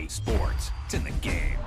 Sports. It's in the game.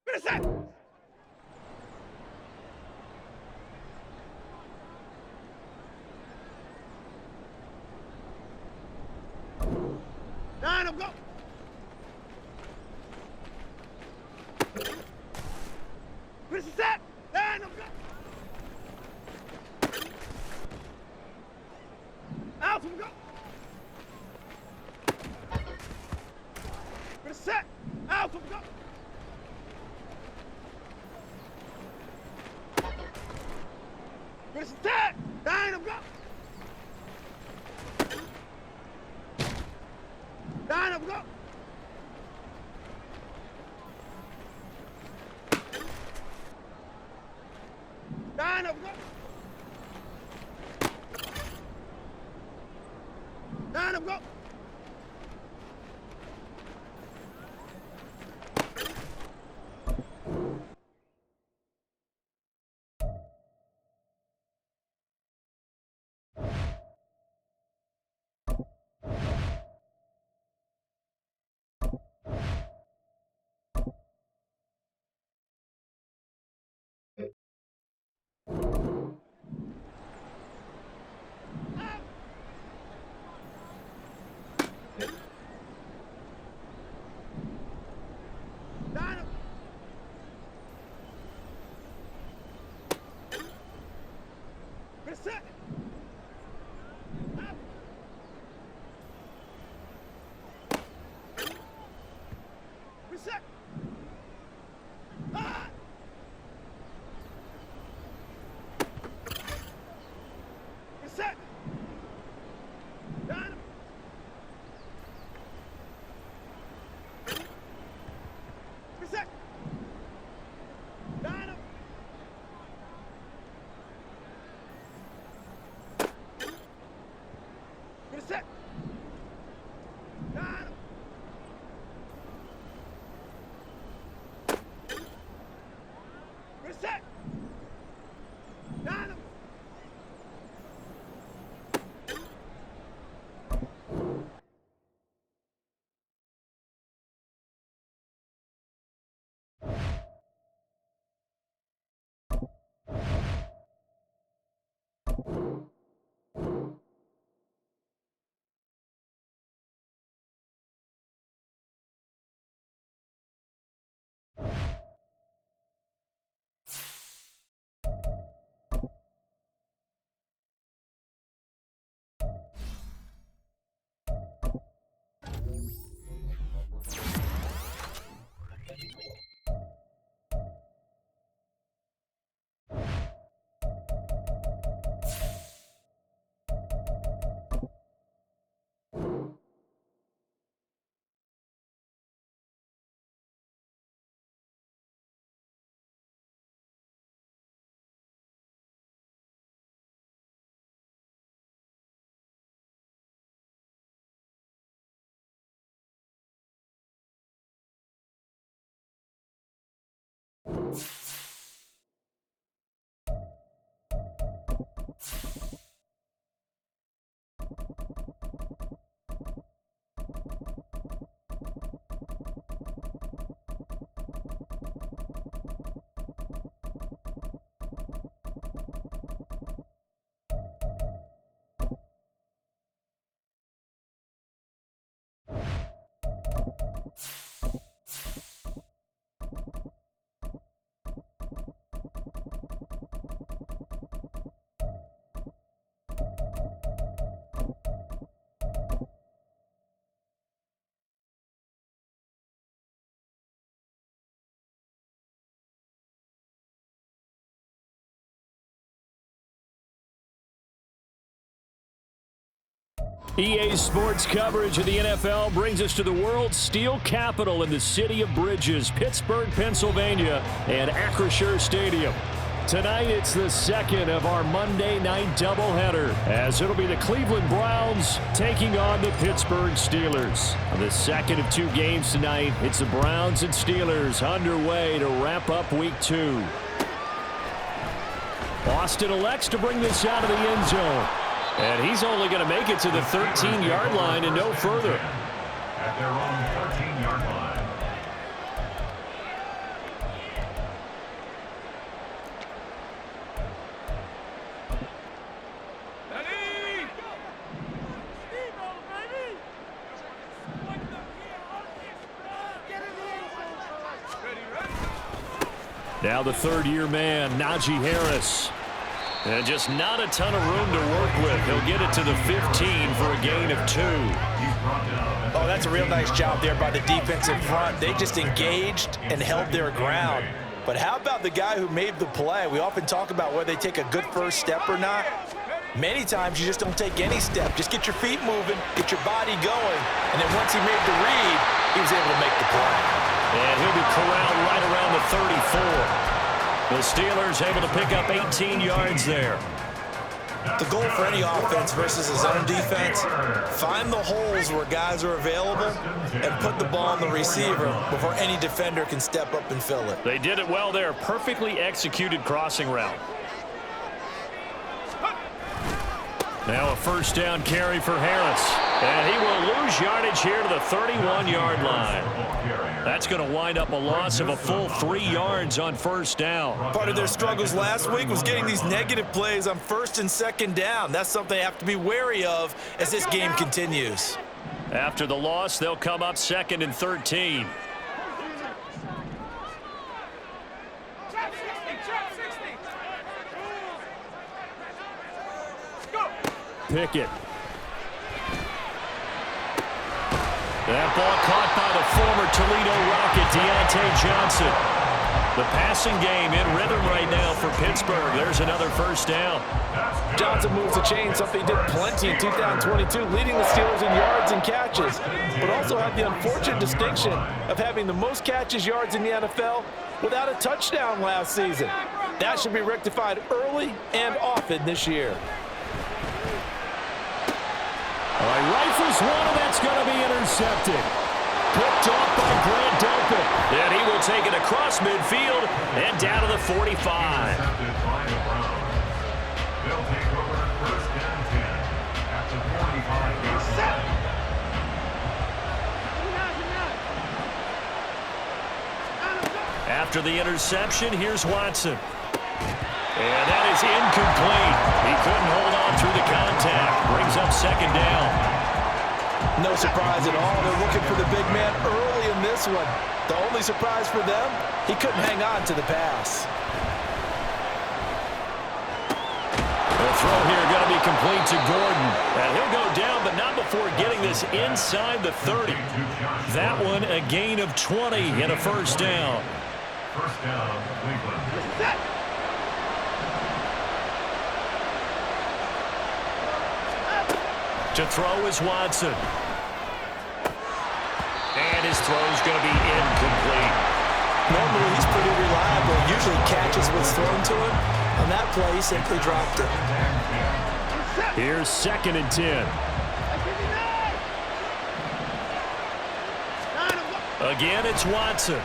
What is that? Nine, I'm go. What is that? Nine, I'm go. Out, I'm go. What is that? Out, I'm go. What is that? Nine, I'm go. Nine, I'm go. Nine, I'm go. Nine, I'm go. What is that? EA Sports coverage of the NFL brings us to the world's steel capital in the city of bridges, Pittsburgh, Pennsylvania, and Acrisure Stadium. Tonight, it's the second of our Monday night doubleheader, as it'll be the Cleveland Browns taking on the Pittsburgh Steelers. The second of two games tonight, it's the Browns and Steelers underway to wrap up Week 2. Austin elects to bring this out of the end zone. And he's only going to make it to the 13-yard line and no further. At their own 13-yard line. Now the third-year man, Najee Harris. And just not a ton of room to work with. He'll get it to the 15 for a gain of 2. Oh, that's a real nice job there by the defensive front. They just engaged and held their ground. But how about the guy who made the play? We often talk about whether they take a good first step or not. Many times you just don't take any step. Just get your feet moving, get your body going. And then once he made the read, he was able to make the play. And he'll be corralled right around the 34. The Steelers able to pick up 18 yards there. The goal for any offense versus a zone defense, find the holes where guys are available and put the ball on the receiver before any defender can step up and fill it. They did it well there. Perfectly executed crossing route. Now a first down carry for Harris. And he will lose yardage here to the 31-yard line. That's going to wind up a loss of a full 3 yards on first down. Part of their struggles last week was getting these negative plays on first and second down. That's something they have to be wary of as this game continues. After the loss, they'll come up second and 13. Pickett. That ball caught by the former Toledo Rocket, Deontay Johnson. The passing game in rhythm right now for Pittsburgh. There's another first down. Johnson moves the chain, something he did plenty in 2022, leading the Steelers in yards and catches, but also had the unfortunate distinction of having the most catches yards in the NFL without a touchdown last season. That should be rectified early and often this year. All right, rifles one, and that's going to be intercepted. Picked off by Grant Delpit. And he will take it across midfield and down to the 45. They'll take over first and 10 at the 45-yard line. After the interception, here's Watson. And that is incomplete. He couldn't hold on through the contact. Brings up second down. No surprise at all. They're looking for the big man early in this one. The only surprise for them, he couldn't hang on to the pass. The throw here going to be complete to Gordon. And he'll go down, but not before getting this inside the 30. That one a gain of 20 and a first down. First down, Cleveland. To throw is Watson. And his throw is going to be incomplete. Normally, he's pretty reliable. Usually catches what's thrown to him. On that play, he simply dropped it. Here's second and 10. Again, it's Watson.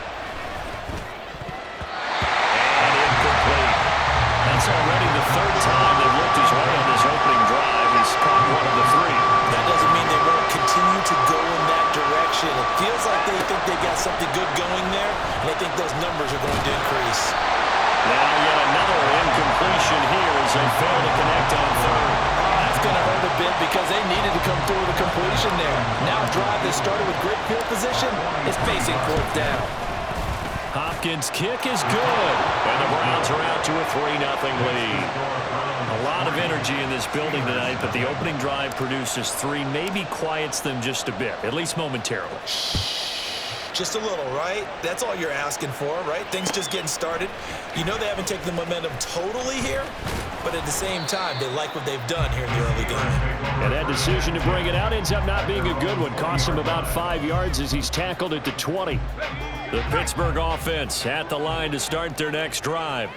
already the third time they've looked his way on this opening drive. He's caught one of the three. That doesn't mean they won't continue to go in that direction. It feels like they think they got something good going there, and they think those numbers are going to increase. Now yet another incompletion here as they fail to connect on third. That's going to hurt a bit because they needed to come through with a completion there. Now a drive that started with great field position is facing fourth down. Hopkins' kick is good, and the Browns are out to a 3-0 lead. A lot of energy in this building tonight, but the opening drive produces 3, maybe quiets them just a bit, at least momentarily. Just a little, right? That's all you're asking for, right? Things just getting started. You know they haven't taken the momentum totally here, but at the same time, they like what they've done here in the early game. And that decision to bring it out ends up not being a good one. Costs him about 5 yards as he's tackled at the 20. The Pittsburgh offense at the line to start their next drive.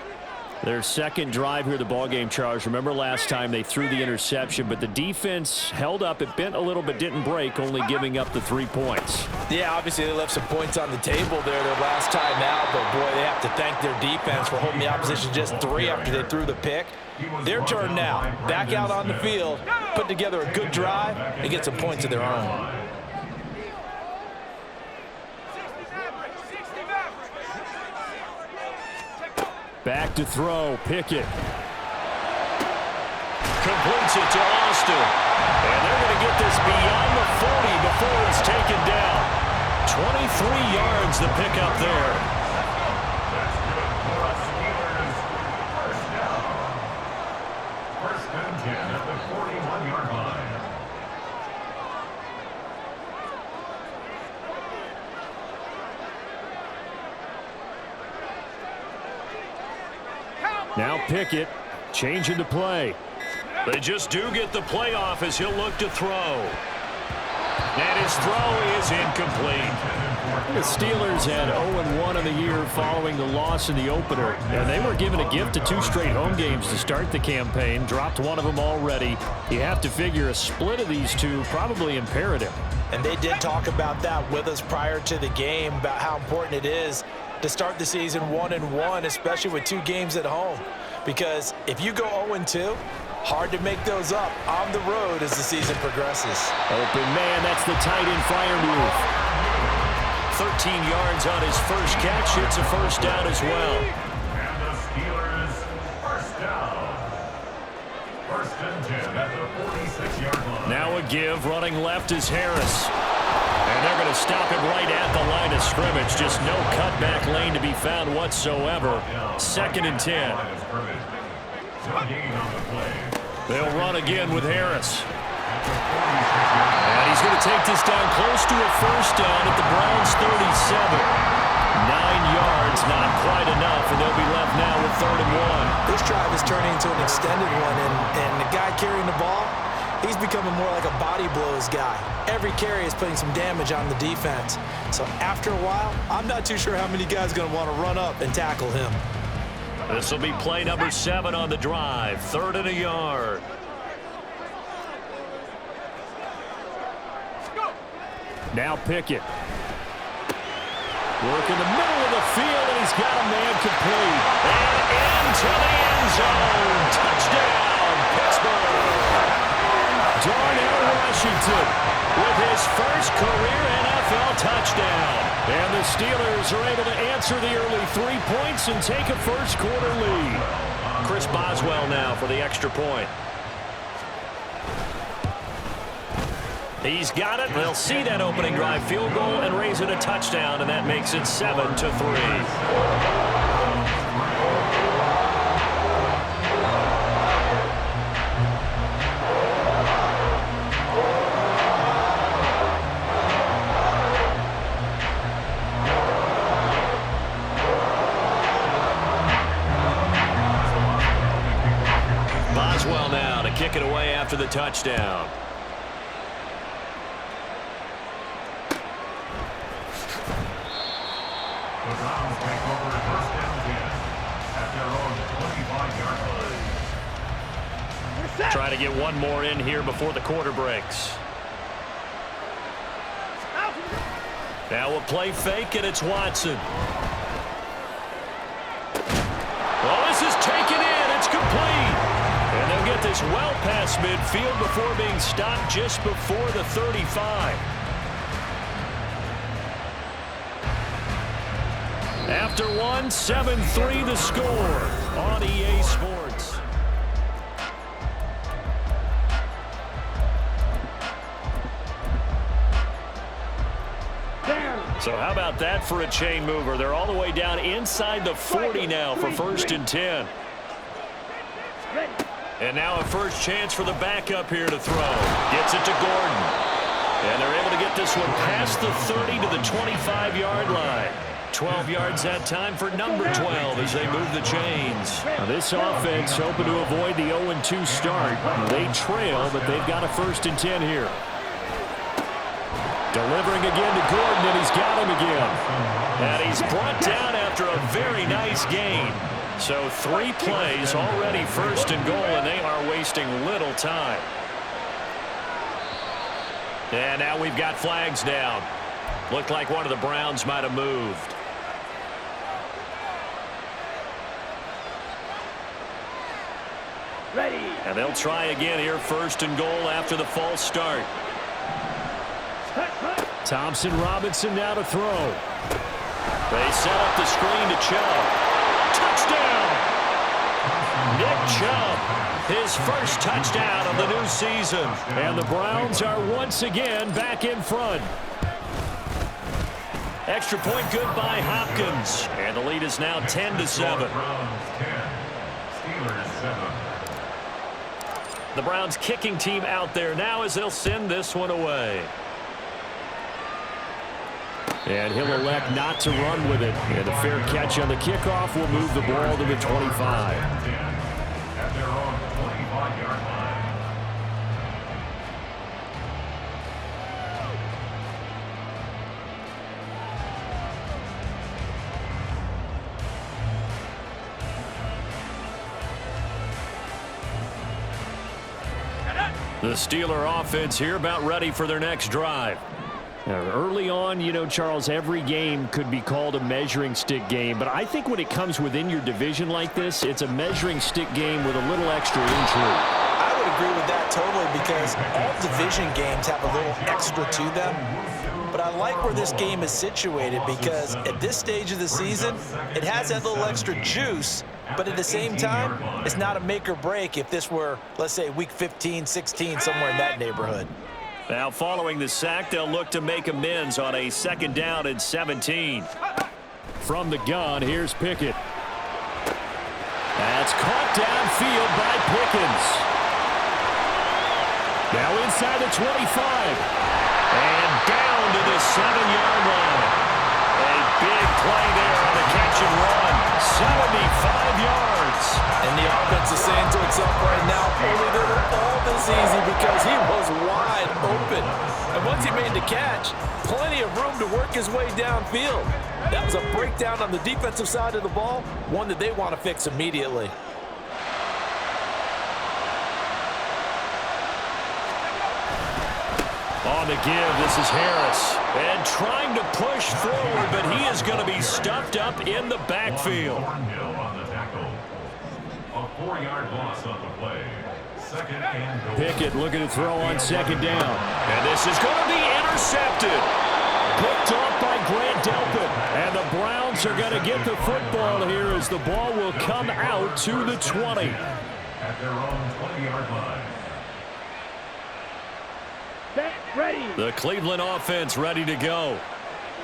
Their second drive here, the ballgame, Charles. Remember last time they threw the interception, but the defense held up. It bent a little but didn't break, only giving up the 3 points. Yeah, obviously they left some points on the table there their last time out, but boy, they have to thank their defense for holding the opposition just 3 after they threw the pick. Their turn now. Back out on the field, put together a good drive, and get some points of their own. Back to throw, Pickett. Completes it to Austin. And they're going to get this beyond the 40 before it's taken down. 23 yards the pickup there. That's good for us Steelers. First down. First and 10 at the 41-yard line. Now Pickett changing the play. They just do get the playoff as he'll look to throw. And his throw is incomplete. The Steelers had 0-1 in the year following the loss in the opener. And they were given a gift of 2 straight home games to start the campaign. Dropped one of them already. You have to figure a split of these 2 probably imperative. And they did talk about that with us prior to the game, about how important it is to start the season 1-1, especially with 2 games at home. Because if you go 0-2, hard to make those up on the road as the season progresses. Open man, that's the tight end fire move. 13 yards on his first catch. It's a first down as well. And the Steelers first down. First and 10 at the 46-yard line. Now a give, running left is Harris. And they're going to stop it right at the line of scrimmage. Just no cutback lane to be found whatsoever. Second and 10. They'll run again with Harris. And he's going to take this down close to a first down at the Browns' 37. 9 yards, not quite enough, and they'll be left now with 3rd and 1. This drive is turning into an extended one, and the guy carrying the ball, he's becoming more like a body blows guy. Every carry is putting some damage on the defense. So after a while, I'm not too sure how many guys are going to want to run up and tackle him. This will be play number 7 on the drive. 3rd and a yard. Now Pickett. Work in the middle of the field, and he's got a man complete. And into the end zone. Touchdown, Pittsburgh. Darnell Washington with his first career NFL touchdown. And the Steelers are able to answer the early 3 points and take a first-quarter lead. Chris Boswell now for the extra point. He's got it. They'll see that opening drive field goal and raise it a touchdown, and that makes it 7-3. Boswell now to kick it away after the touchdown. The Browns take over first and 10 at their own 25-yard line. Try to get one more in here before the quarter breaks. Now a play fake, and it's Watson. Well, this is taken in. It's complete. complete. And they'll get this well past midfield before being stopped just before the 35. After one, 7-3 the score on EA Sports. So how about that for a chain mover? They're all the way down inside the 40 now for 1st and 10. And now a first chance for the backup here to throw. Gets it to Gordon. And they're able to get this one past the 30 to the 25-yard line. 12 yards that time for number 12 as they move the chains. Now this offense hoping to avoid the 0-2 start. They trail, but they've got a 1st and 10 here. Delivering again to Gordon, and he's got him again. And he's brought down after a very nice gain. So 3 plays already 1st and goal, and they are wasting little time. And now we've got flags down. Looked like one of the Browns might have moved. Ready. And they'll try again here, 1st and goal after the false start. Thompson Robinson now to throw. They set up the screen to Chubb. Touchdown! Nick Chubb, his first touchdown of the new season. And the Browns are once again back in front. Extra point good by Hopkins. And the lead is now 10-7. The Browns kicking team out there now as they'll send this one away. And he'll elect not to run with it. And a fair catch on the kickoff will move the ball to the 25. At their own 25-yard line. The Steeler offense here about ready for their next drive. Now, early on, you know, Charles, every game could be called a measuring stick game. But I think when it comes within your division like this, it's a measuring stick game with a little extra intrigue. I would agree with that totally because all division games have a little extra to them. But I like where this game is situated because at this stage of the season, it has that little extra juice. But at the same time, it's not a make or break if this were, let's say, week 15, 16, somewhere in that neighborhood. Now, following the sack, they'll look to make amends on a 2nd down and 17. From the gun, here's Pickett. That's caught downfield by Pickens. Now inside the 25. And down to the 7-yard line. A big play there on the catch and run. 75 yards. And the offense is saying to itself right now, only did it all this easy because he was wide open. And once he made the catch, plenty of room to work his way downfield. That was a breakdown on the defensive side of the ball, one that they want to fix immediately. On the give, this is Harris. And trying to push forward, but he is going to be stuffed up in the backfield. On the tackle. A 4-yard loss on the play. 2nd and goal. Pickett looking to throw on 2nd down. And this is going to be intercepted. Picked off by Grant Delpit. And the Browns are going to get the football here as the ball will come out to the 20. At their own 20-yard line. Ready. The Cleveland offense ready to go.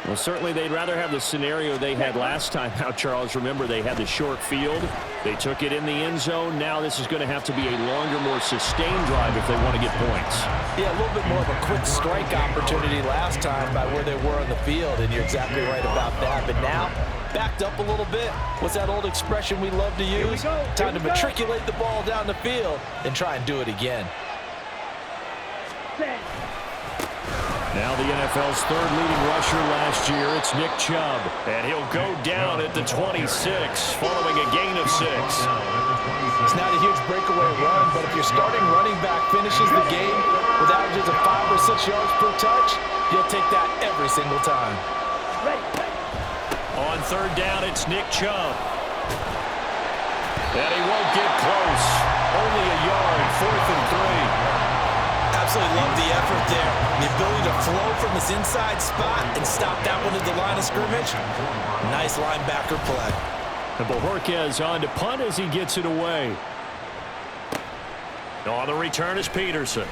Well, certainly they'd rather have the scenario they had last time out, Charles. Remember, they had the short field. They took it in the end zone. Now this is going to have to be a longer, more sustained drive if they want to get points. Yeah, a little bit more of a quick strike opportunity last time by where they were on the field, and you're exactly right about that. But now, backed up a little bit. What's that old expression we love to use? Time to matriculate the ball down the field and try and do it again. Now the NFL's 3rd leading rusher last year, it's Nick Chubb. And he'll go down at the 26 following a gain of 6. It's not a huge breakaway run, but if your starting running back finishes the game with averages of 5 or 6 yards per touch, you'll take that every single time. On 3rd down, it's Nick Chubb. And he won't get close. Only a yard, 4th and 3. Absolutely love the effort there. The ability to flow from his inside spot and stop that one at the line of scrimmage. Nice linebacker play. And Bojorquez on to punt as he gets it away. On the return is Peterson.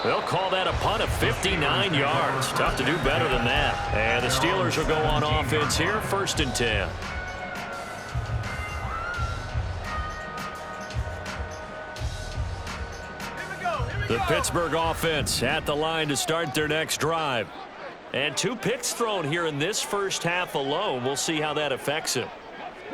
They'll call that a punt of 59 yards. Tough to do better than that. And the Steelers will go on offense here, 1st and 10. The Pittsburgh offense at the line to start their next drive. And 2 picks thrown here in this first half alone. We'll see how that affects him.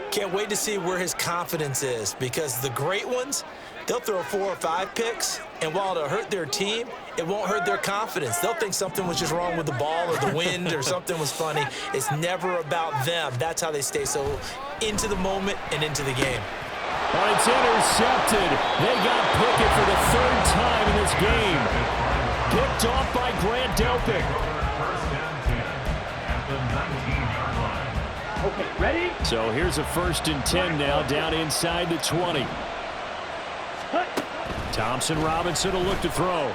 Can't wait to see where his confidence is, because the great ones, they'll throw 4 or 5 picks, and while it'll hurt their team, it won't hurt their confidence. They'll think something was just wrong with the ball or the wind or something was funny. It's never about them. That's how they stay so into the moment and into the game. Well, it's intercepted. They got Pickett for the 3rd time in this game. Picked off by Grant Delpit. Okay, ready? So here's a 1st and 10 now, down inside the 20. Thompson Robinson will look to throw.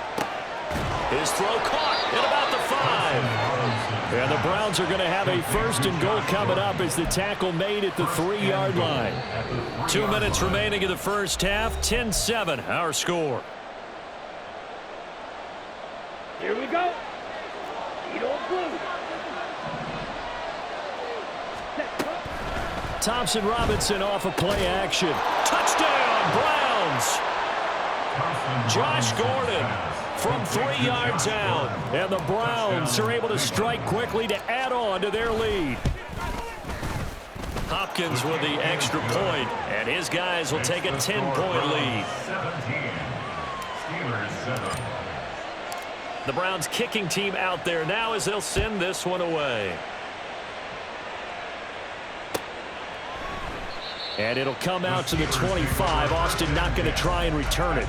His throw caught at about the 5. And the Browns are going to have a 1st and goal coming up as the tackle made at the 3-yard line. 2 minutes remaining in the first half, 10-7 our score. Here we go. Eat old blue. Thompson Robinson off a play action. Touchdown, Browns! Josh Gordon from 3 yards out. And the Browns are able to strike quickly to add on to their lead. Hopkins with the extra point, and his guys will take a 10-point lead. The Browns kicking team out there now as they'll send this one away. And it'll come out to the 25. Austin not going to try and return it.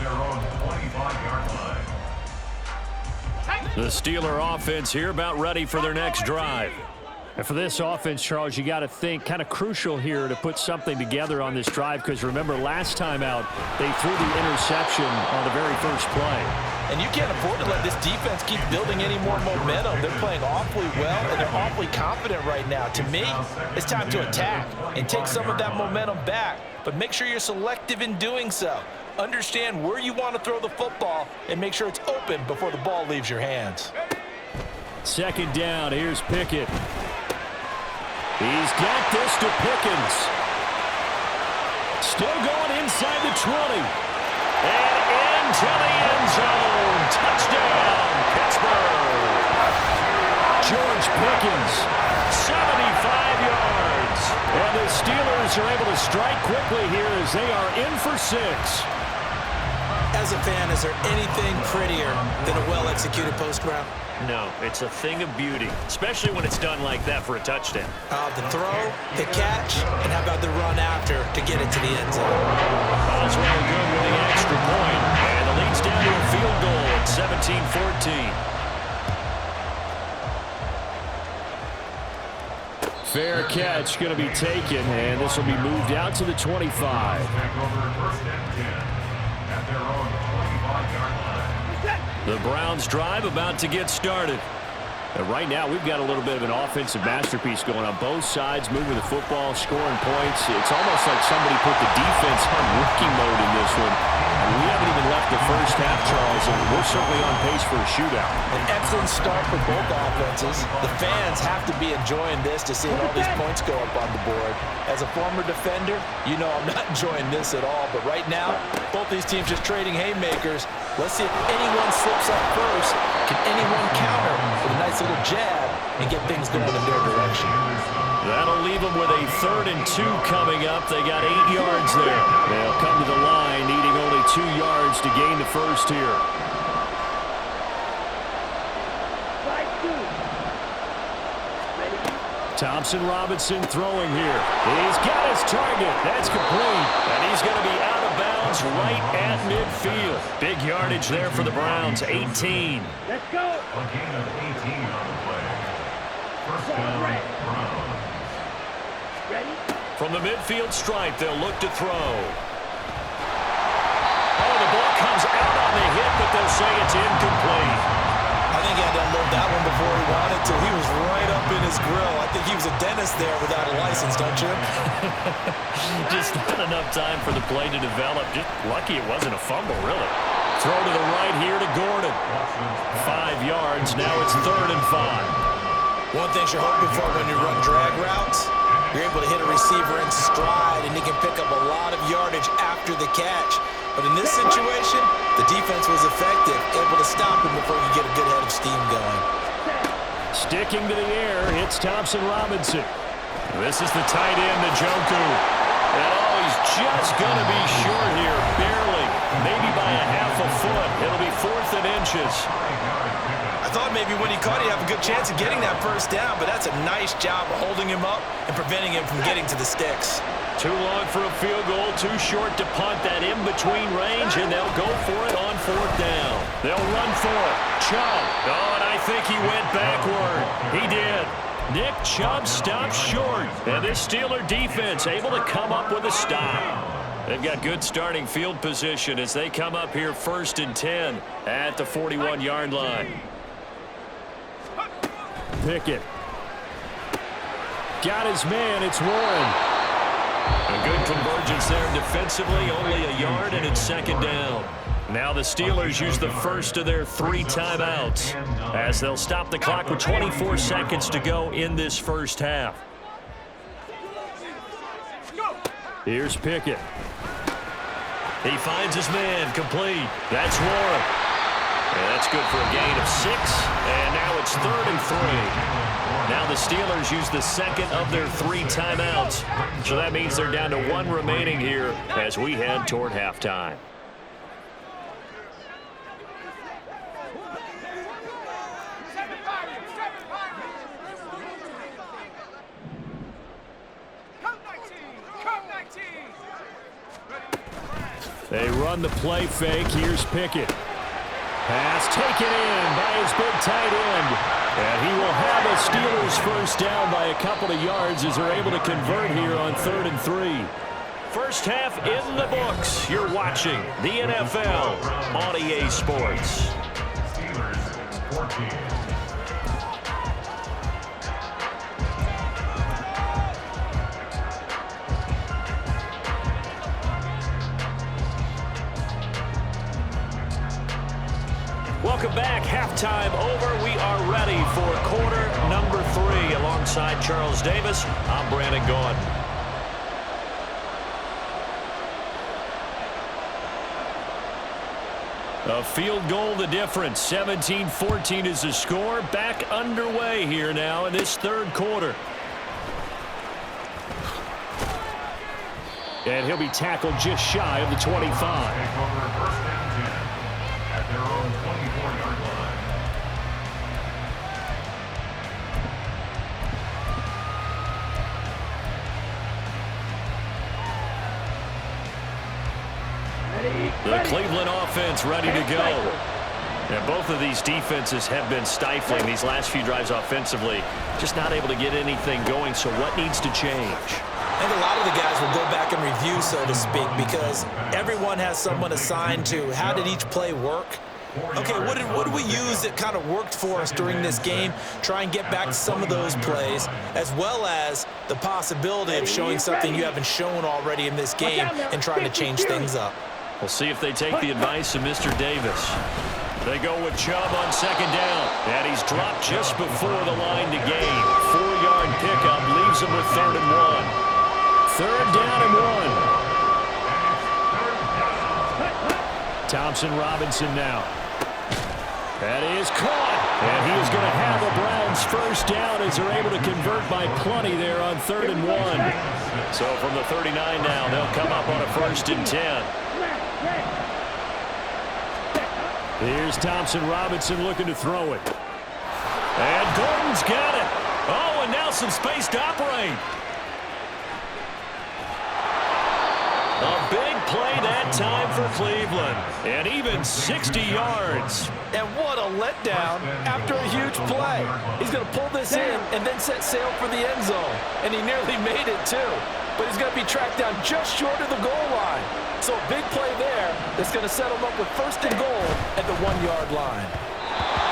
The Steeler offense here about ready for their next drive. And for this offense, Charles, you got to think kind of crucial here to put something together on this drive, because remember last time out they threw the interception on the very first play. And you can't afford to let this defense keep building any more momentum. They're playing awfully well, and they're awfully confident right now. To me, it's time to attack and take some of that momentum back, but make sure you're selective in doing so. Understand where you want to throw the football and make sure it's open before the ball leaves your hands. 2nd down, here's Pickett. He's got this to Pickens. Still going inside the 20. And into the end zone. Touchdown, Pittsburgh. George Pickens, 75 yards. And the Steelers are able to strike quickly here as they are in for 6. As a fan, is there anything prettier than a well-executed post route? No, it's a thing of beauty, especially when it's done like that for a touchdown. The throw, the catch, and how about the run after to get it to the end zone? Osweiler good with the extra point, and the lead's down to a field goal at 17-14. Fair catch going to be taken, and this will be moved out to the 25. The Browns drive about to get started. And right now, we've got a little bit of an offensive masterpiece going on both sides, moving the football, scoring points. It's almost like somebody put the defense on rookie mode in this one. And we haven't even left the first half, Charles, and we're certainly on pace for a shootout. An excellent start for both offenses. The fans have to be enjoying this to see all these points go up on the board. As a former defender, you know I'm not enjoying this at all. But right now, both these teams just trading haymakers. Let's see if anyone slips up first. Can anyone counter with a nice little jab and get things going in their direction? That'll leave them with a 3rd and 2 coming up. They got 8 yards there. They'll come to the line, needing only 2 yards to gain the first here. Thompson Robinson throwing here. He's got his target. That's complete. And he's going to be out of bounds right at midfield. Big yardage there for the Browns, 18. Let's go. A gain of 18 on the play. First down, Browns. Ready? From the midfield stripe, they'll look to throw. Oh, the ball comes out on the hit, but they'll say it's incomplete. I think he had to unload that one before he wanted to. He was right up in his grill. I think he was a dentist there without a license, don't you? Just not enough time for the play to develop. Just lucky it wasn't a fumble, really. Throw to the right here to Gordon. 5 yards. Now it's 3rd and 5. One thing you're hoping for when you run drag routes, you're able to hit a receiver in stride, and he can pick up a lot of yardage after the catch. But in this situation, the defense was effective, able to stop him before he get a good head of steam going. Sticking to the air, it's Thompson Robinson. This is the tight end, Njoku. And oh, he's just going to be short here, barely, maybe by a half a foot. It'll be 4th and inches. I thought maybe when he caught it, he'd have a good chance of getting that first down, but that's a nice job of holding him up and preventing him from getting to the sticks. Too long for a field goal, too short to punt that in-between range, and they'll go for it on 4th down. They'll run for it. Chubb. Oh, and I think he went backward. He did. Nick Chubb stopped short, and this Steeler defense able to come up with a stop. They've got good starting field position as they come up here 1st and 10 at the 41-yard line. Pickett. Got his man. It's Warren. A good convergence there defensively. Only a yard, and it's 2nd down. Now the Steelers use the first of their 3 timeouts as they'll stop the clock with 24 seconds to go in this first half. Here's Pickett. He finds his man, complete. That's Warren. And that's good for a gain of 6. And now it's 3rd and 3. Now the Steelers use the second of their 3 timeouts. So that means they're down to 1 remaining here as we head toward halftime. They run the play fake. Here's Pickett. Pass taken in by his big tight end. And he will have a Steelers first down by a couple of yards as they're able to convert here on 3rd and 3. First half in the books. You're watching the NFL on EA Sports. Steelers 14. Welcome back. Halftime over. We are ready for quarter number 3. Alongside Charles Davis, I'm Brandon Gaudin. A field goal the difference. 17-14 is the score. Back underway here now in this 3rd quarter. And he'll be tackled just shy of the 25. At their own 24-yard line. The Cleveland offense ready to go. And both of these defenses have been stifling these last few drives offensively. Just not able to get anything going, so what needs to change? I think a lot of the guys will go back and review, so to speak, because everyone has someone assigned to how did each play work. Okay, what did we use that kind of worked for us during this game? Try and get back to some of those plays, as well as the possibility of showing something you haven't shown already in this game and trying to change things up. We'll see if they take the advice of Mr. Davis. They go with Chubb on 2nd down, and he's dropped just before the line to gain. 4-yard pickup leaves him with 3rd and 1. 3rd down and 1. Thompson Robinson now. That is caught. And he is going to have the Browns first down as they're able to convert by plenty there on 3rd and 1. So from the 39 now, they'll come up on a 1st and 10. Here's Thompson Robinson looking to throw it. And Gordon's got it. Oh, and now some space to operate. A big play that that time for Cleveland. And even 60 yards. And what a letdown after a huge play. He's going to pull this in and then set sail for the end zone. And he nearly made it, too. But he's going to be tracked down just short of the goal line. So a big play there that's going to set him up with first and goal at the 1-yard line.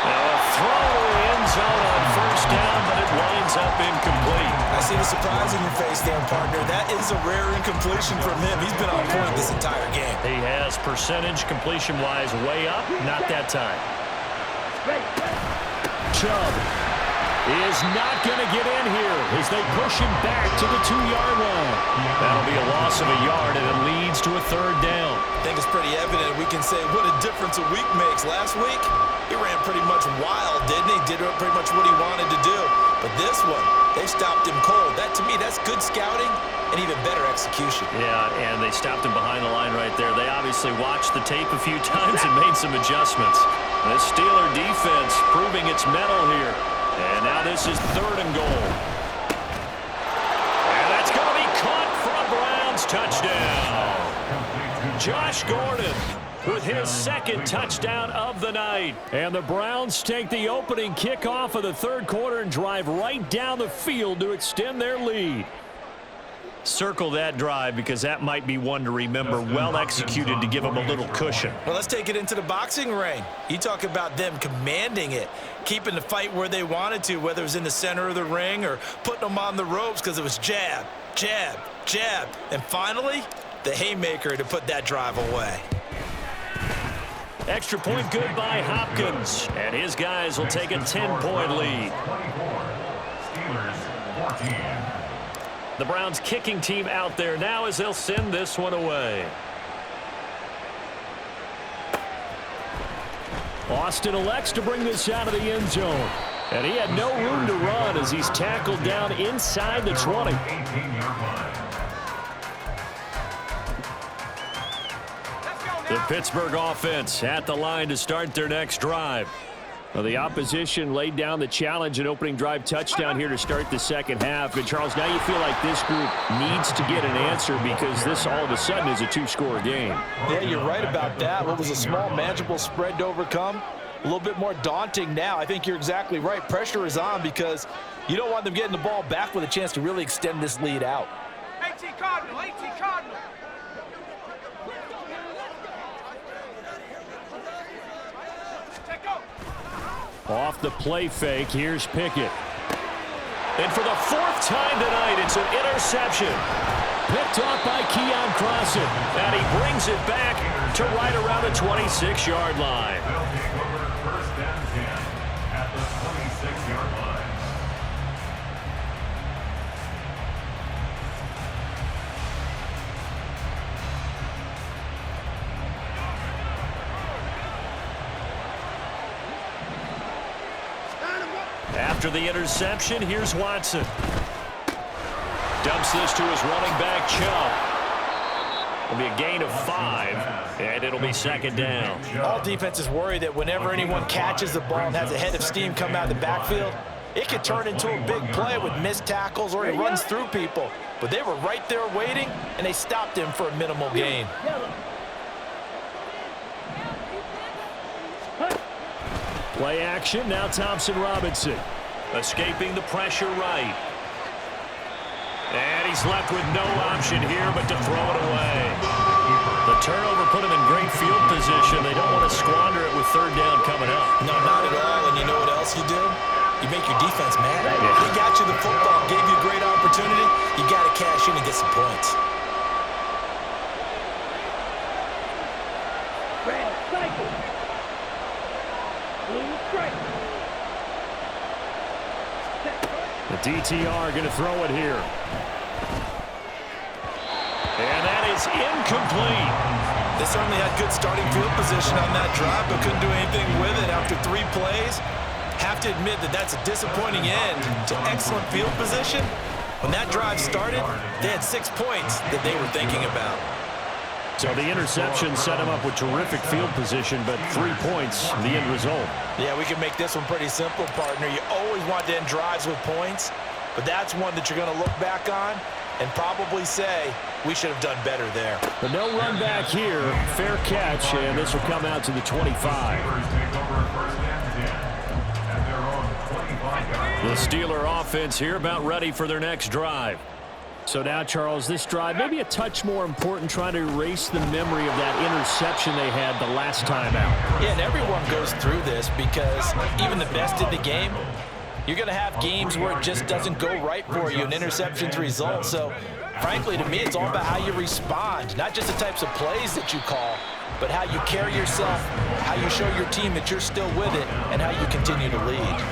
Now a throw to the end zone on first down, but it winds up incomplete. I see the surprise in your face there, partner. That is a rare incompletion from him. He's been on point this entire game. He has percentage completion-wise way up. Not that time. Chubb is not going to get in here as they push him back to the 2-yard line. That'll be a loss of a yard, and it leads to a third down. I think it's pretty evident. We can say what a difference a week makes. Last week, he ran pretty much wild, didn't he? Did pretty much what he wanted to do. But this one, they stopped him cold. That, to me, that's good scouting and even better execution. Yeah, and they stopped him behind the line right there. They obviously watched the tape a few times and made some adjustments. The Steeler defense proving its mettle here. And now this is third and goal. And that's going to be caught for a Browns touchdown. Josh Gordon with his second touchdown of the night. And the Browns take the opening kickoff of the third quarter and drive right down the field to extend their lead. Circle that drive because that might be one to remember. Well executed to give them a little cushion. Well, let's take it into the boxing ring. You talk about them commanding it, keeping the fight where they wanted to, whether it was in the center of the ring or putting them on the ropes because it was jab, jab, jab. And finally, the haymaker to put that drive away. Extra point good by Hopkins. And his guys will take a 10-point lead. Steelers 14. The Browns kicking team out there now as they'll send this one away. Austin elects to bring this out of the end zone. And he had no room to run as he's tackled down inside the 20. 18-yard line. The Pittsburgh offense at the line to start their next drive. Well, the opposition laid down the challenge and opening drive touchdown here to start the second half. And, Charles, now you feel like this group needs to get an answer because this all of a sudden is a two-score game. Yeah, you're right about that. What was a small, manageable spread to overcome? A little bit more daunting now. I think you're exactly right. Pressure is on because you don't want them getting the ball back with a chance to really extend this lead out. 18 Cardinal, 18 Cardinal. Off the play fake, here's Pickett. And for the fourth time tonight, it's an interception. Picked off by Keon Crossan. And he brings it back to right around the 26-yard line. They'll take over first and 10 at the 26-yard line. After the interception, here's Watson. Dumps this to his running back, Chubb. It'll be a gain of 5, and it'll be second down. All defenses worry that whenever anyone catches the ball and has a head of steam come out of the backfield, it could turn into a big play with missed tackles or he runs through people. But they were right there waiting, and they stopped him for a minimal gain. Play action, now Thompson Robinson. Escaping the pressure right. And he's left with no option here but to throw it away. The turnover put him in great field position. They don't want to squander it with third down coming up. No, not at all. And you know what else you do? You make your defense mad. They got you the football, gave you a great opportunity. You got to cash in and get some points. The DTR going to throw it here. And that is incomplete. They certainly had good starting field position on that drive, but couldn't do anything with it after 3 plays. Have to admit that that's a disappointing end to excellent field position. When that drive started, they had 6 points that they were thinking about. So the interception set him up with terrific field position, but 3 points, the end result. Yeah, we can make this one pretty simple, partner. You always want to end drives with points, but that's one that you're going to look back on and probably say we should have done better there. But no run back here. Fair catch, and this will come out to the 25. The Steeler offense here about ready for their next drive. So now, Charles, this drive maybe a touch more important, trying to erase the memory of that interception they had the last time out. Yeah, and everyone goes through this because even the best in the game, you're going to have games where it just doesn't go right for you, and interceptions result. So, frankly, to me, it's all about how you respond, not just the types of plays that you call, but how you carry yourself, how you show your team that you're still with it, and how you continue to lead.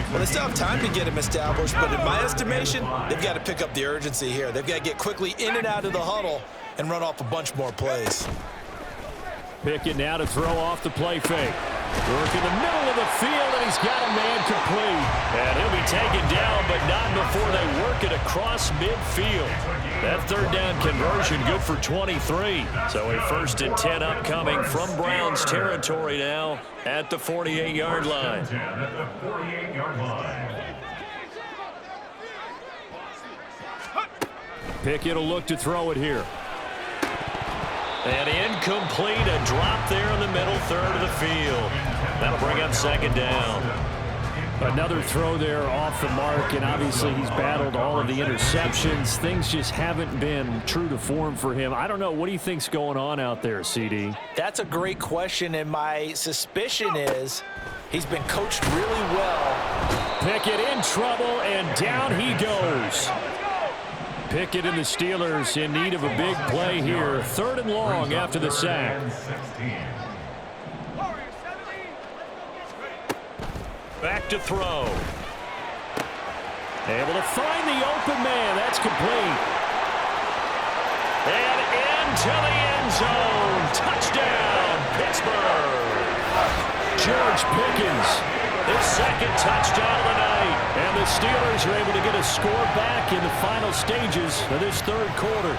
Well, they still have time to get him established, but in my estimation, they've got to pick up the urgency here. They've got to get quickly in and out of the huddle and run off a bunch more plays. Pickett now to throw off the play fake. Work in the middle of the field, and he's got a man complete. And he'll be taken down, but not before they work it across midfield. That third down conversion good for 23. So a 1st and 10 upcoming from Browns territory now at the 48-yard line. Pickett will look to throw it here. And incomplete, a drop there in the middle third of the field. That'll bring up 2nd down. Another throw there off the mark, and obviously he's battled all of the interceptions. Things just haven't been true to form for him. I don't know. What do you think's going on out there, CD? That's a great question, and my suspicion is he's been coached really well. Pickett in trouble, and down he goes. Pickett and the Steelers in need of a big play here. 3rd and long after the sack. Back to throw. Able to find the open man. That's complete. And into the end zone. Touchdown, Pittsburgh. George Pickens, his 2nd touchdown of the night. And the Steelers are able to get a score back in the final stages of this 3rd quarter.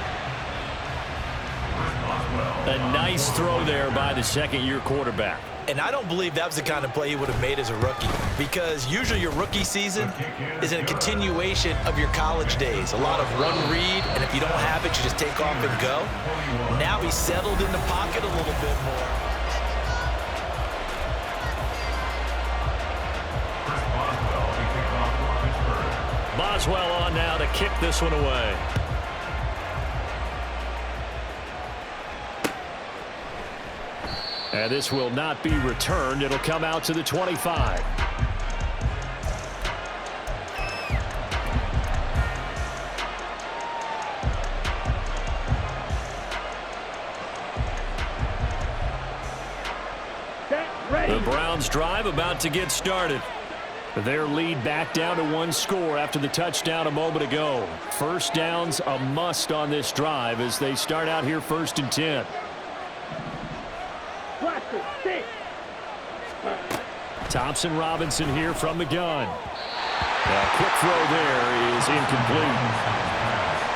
A nice throw there by the 2nd-year quarterback. And I don't believe that was the kind of play he would have made as a rookie, because usually your rookie season is a continuation of your college days. A lot of one read, and if you don't have it, you just take off and go. Now he's settled in the pocket a little bit more. Boswell on now to kick this one away. And this will not be returned. It'll come out to the 25. The Browns drive about to get started. Their lead back down to 1 score after the touchdown a moment ago. 1st downs a must on this drive as they start out here 1st and 10. Thompson Robinson here from the gun. A quick throw there is incomplete.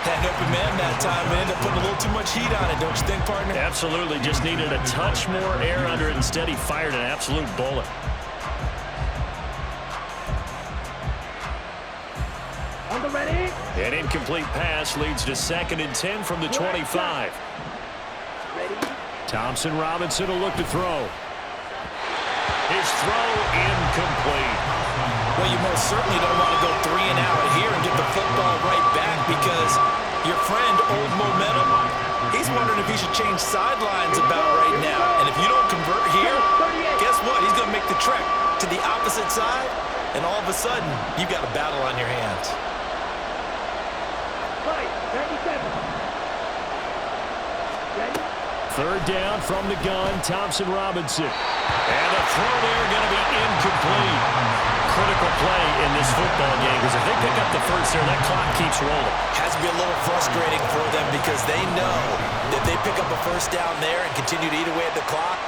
That open man that time ended up putting a little too much heat on it, don't you think, partner? Absolutely. Just needed a touch more air under it. Instead, he fired an absolute bullet. On the ready. An incomplete pass leads to 2nd and 10 from the 25. Thompson Robinson will look to throw. His throw incomplete. Well, you most certainly don't want to go 3 and out here and get the football right back, because your friend, Old Momentum, he's wondering if he should change sidelines about right now. And if you don't convert here, guess what? He's going to make the trek to the opposite side, and all of a sudden, you've got a battle on your hands. 3rd down from the gun, Thompson Robinson. And the throw there going to be incomplete. Critical play in this football game, because if they pick up the first there, that clock keeps rolling. Has to be a little frustrating for them, because they know that they pick up a 1st down there and continue to eat away at the clock,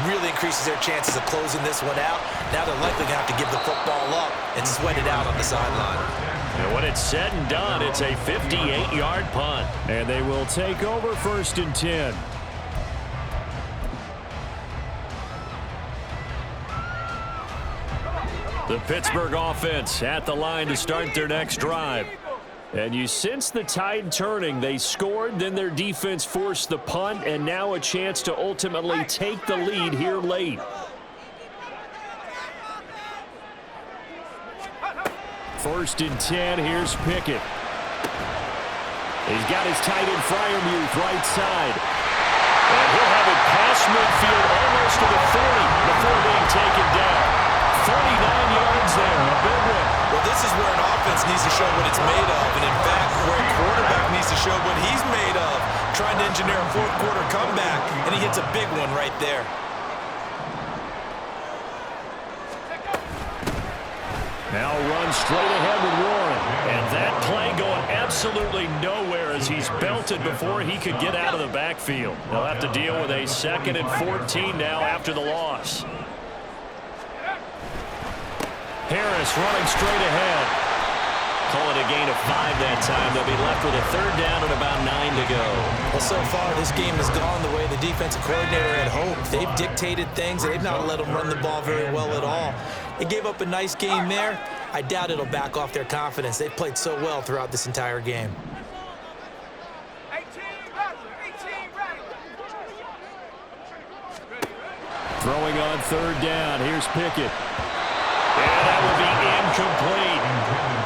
really increases their chances of closing this one out. Now they're likely going to have to give the football up and sweat it out on the sideline. And when it's said and done, it's a 58-yard punt. And they will take over 1st and 10. The Pittsburgh offense at the line to start their next drive. And you sense the tide turning. They scored, then their defense forced the punt, and now a chance to ultimately take the lead here late. First and 10, here's Pickett. He's got his tight end Freiermuth right side. And he'll have it past midfield almost to the 40 before being taken down. 39 yards there, a big one. Well, this is where an offense needs to show what it's made of, and in fact, where a quarterback needs to show what he's made of, trying to engineer a fourth-quarter comeback, and he hits a big one right there. Now run straight ahead with Warren, and that play going absolutely nowhere as he's belted before he could get out of the backfield. They'll have to deal with a 2nd and 14 now after the loss. Harris running straight ahead. Call it a gain of 5 that time. They'll be left with a 3rd down and about 9 to go. Well, so far this game has gone the way the defensive coordinator had hoped. They've dictated things. They've not let them run the ball very well at all. They gave up a nice game there. I doubt it'll back off their confidence. They've played so well throughout this entire game. Throwing on 3rd down. Here's Pickett. And that will be incomplete.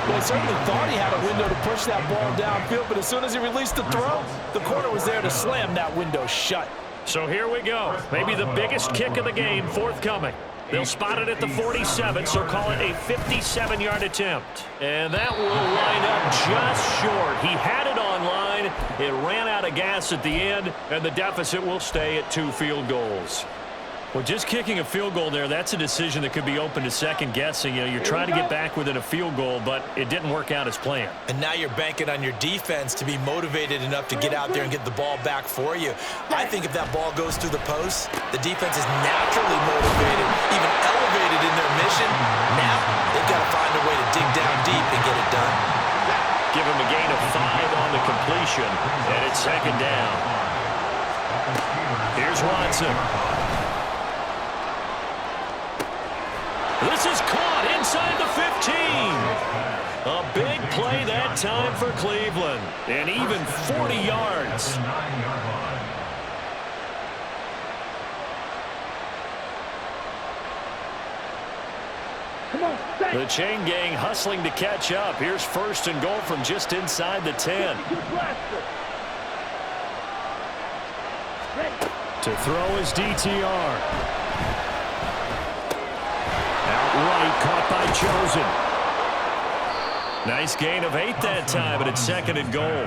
Well, he certainly thought he had a window to push that ball downfield, but as soon as he released the throw, the corner was there to slam that window shut. So here we go. Maybe the biggest kick of the game forthcoming. They'll spot it at the 47, so call it a 57-yard attempt. And that will line up just short. He had it on line. It ran out of gas at the end, and the deficit will stay at 2 field goals. Well, just kicking a field goal there, that's a decision that could be open to second guessing. You know, you're trying to get back within a field goal, but it didn't work out as planned. And now you're banking on your defense to be motivated enough to get out there and get the ball back for you. I think if that ball goes through the post, the defense is naturally motivated, even elevated in their mission. Now they've got to find a way to dig down deep and get it done. Give him a gain of 5 on the completion, and it's 2nd down. Here's Watson. This is caught inside the 15. A big play that time for Cleveland. And even 40 yards. The chain gang hustling to catch up. Here's 1st and goal from just inside the 10. To throw his DTR. Right, caught by Chosen. Nice gain of 8 that time, but it's 2nd and goal.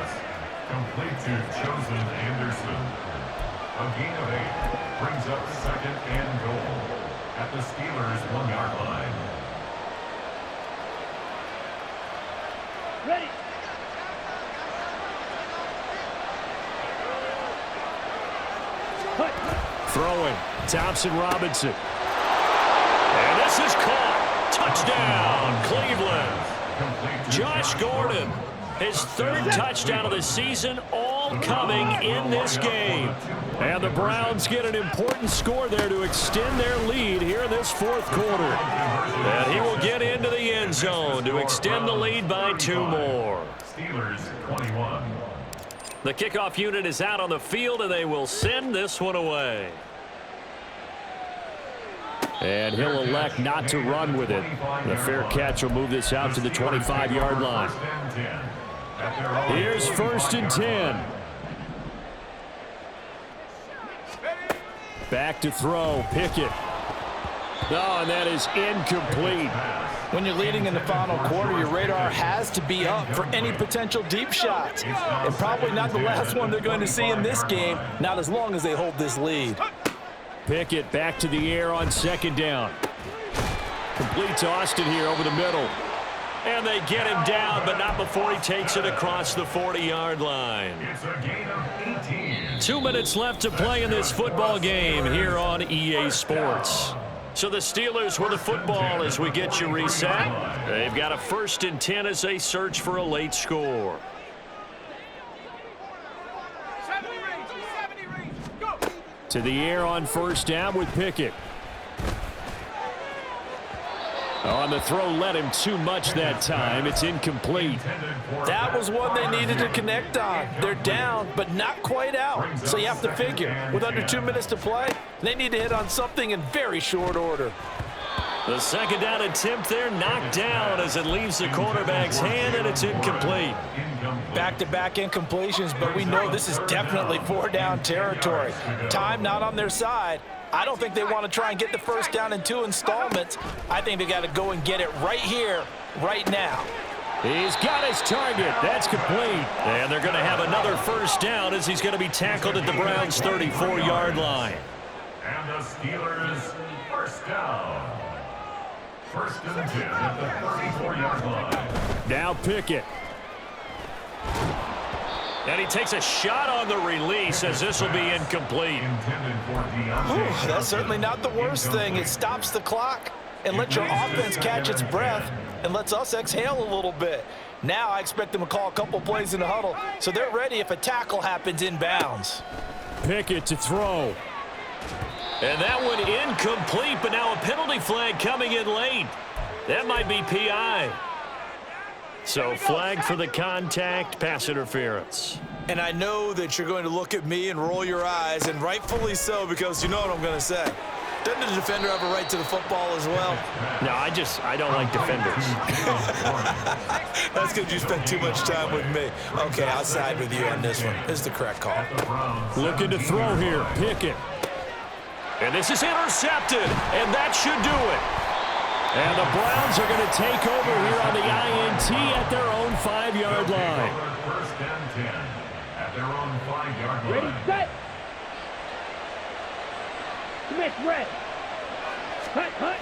Complete to Chosen Anderson. A gain of 8 brings up 2nd and goal at the Steelers' 1-yard line. Ready. Throwing, Thompson-Robinson. And this is caught. Touchdown, Cleveland. Josh Gordon, his 3rd touchdown of the season, all coming in this game. And the Browns get an important score there to extend their lead here in this 4th quarter. And he will get into the end zone to extend the lead by 2 more. Steelers 21. The kickoff unit is out on the field, and they will send this one away. And he'll elect not to run with it. The fair catch will move this out to the 25-yard line. Here's 1st and 10. Back to throw, Pickett. Oh, and that is incomplete. When you're leading in the final quarter, your radar has to be up for any potential deep shots. And probably not the last one they're going to see in this game, not as long as they hold this lead. Pickett back to the air on 2nd down. Complete to Austin here over the middle. And they get him down, but not before he takes it across the 40-yard line. It's a gain of 18. 2 minutes left to play in this football game here on EA Sports. So the Steelers with the football as we get you reset. They've got a 1st and 10 as they search for a late score. To the air on 1st down with Pickett. On the throw, led him too much that time. It's incomplete. That was one they needed to connect on. They're down, but not quite out. So you have to figure, with under 2 minutes to play, they need to hit on something in very short order. The second down attempt there knocked down as it leaves the quarterback's hand, and it's incomplete. Back-to-back incompletions, but we know this is definitely 4-down territory. Time not on their side. I don't think they want to try and get the first down in 2 installments. I think they got to go and get it right here, right now. He's got his target. That's complete. And they're going to have another first down as he's going to be tackled at the Browns' 34-yard line. And the Steelers first down. First and 10 at the 34-yard line. Now Pickett. And he takes a shot on the release as this will be incomplete. That's certainly not the worst thing. It stops the clock and lets your offense catch its breath and lets us exhale a little bit. Now I expect them to call a couple plays in the huddle so they're ready if a tackle happens inbounds. Pickett to throw. And that one incomplete, but now a penalty flag coming in late. That might be PI. So flag for the contact, pass interference. And I know that you're going to look at me and roll your eyes, and rightfully so, because you know what I'm going to say. Doesn't the defender have a right to the football as well? No, I don't like defenders. That's because you spent too much time with me. Okay, I'll side with you on this one. This is the correct call. Looking to throw here, Pickett. And this is intercepted, and that should do it. And the Browns are going to take over here on the INT at their own 5-yard line. First and 10 at their own 5-yard line. Ready, set. Commit, red. Hut.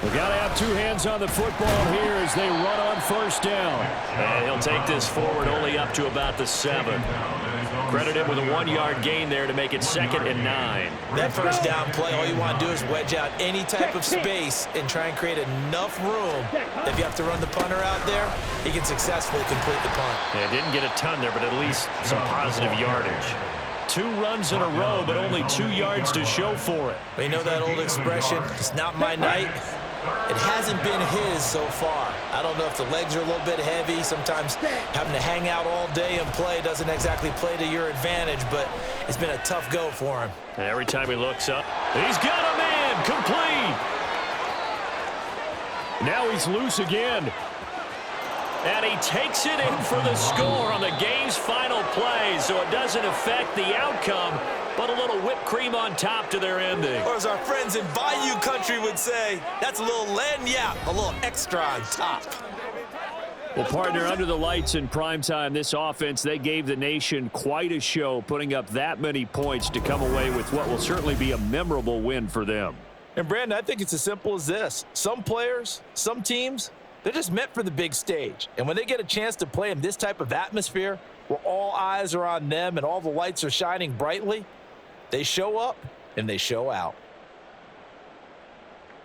We got to have 2 hands on the football here as they run on first down. And he'll take this forward only up to about the 7. Credit him with a 1-yard gain there to make it 2nd and 9. That first down play, all you want to do is wedge out any type of space and try and create enough room. If you have to run the punter out there, he can successfully complete the punt. Yeah, didn't get a ton there, but at least some positive yardage. 2 runs in a row, but only 2 yards to show for it. But you know that old expression, it's not my night? It hasn't been his so far. I don't know if the legs are a little bit heavy. Sometimes having to hang out all day and play doesn't exactly play to your advantage, but it's been a tough go for him. And every time he looks up, he's got a man, complete. Now he's loose again. And he takes it in for the score on the game's final play, so it doesn't affect the outcome, but a little whipped cream on top to their ending. Or as our friends in Bayou Country would say, that's a little lagniappe, a little extra on top. Well, partner, under the lights in primetime, this offense, they gave the nation quite a show, putting up that many points to come away with what will certainly be a memorable win for them. And, Brandon, I think it's as simple as this. Some players, some teams, they're just meant for the big stage. And when they get a chance to play in this type of atmosphere where all eyes are on them and all the lights are shining brightly, they show up and they show out.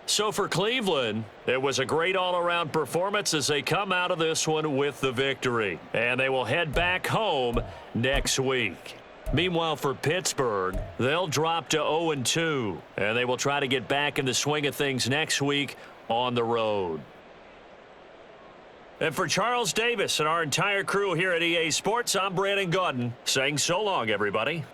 So for Cleveland, it was a great all-around performance as they come out of this one with the victory. And they will head back home next week. Meanwhile, for Pittsburgh, they'll drop to 0-2. And they will try to get back in the swing of things next week on the road. And for Charles Davis and our entire crew here at EA Sports, I'm Brandon Gaudin saying so long, everybody.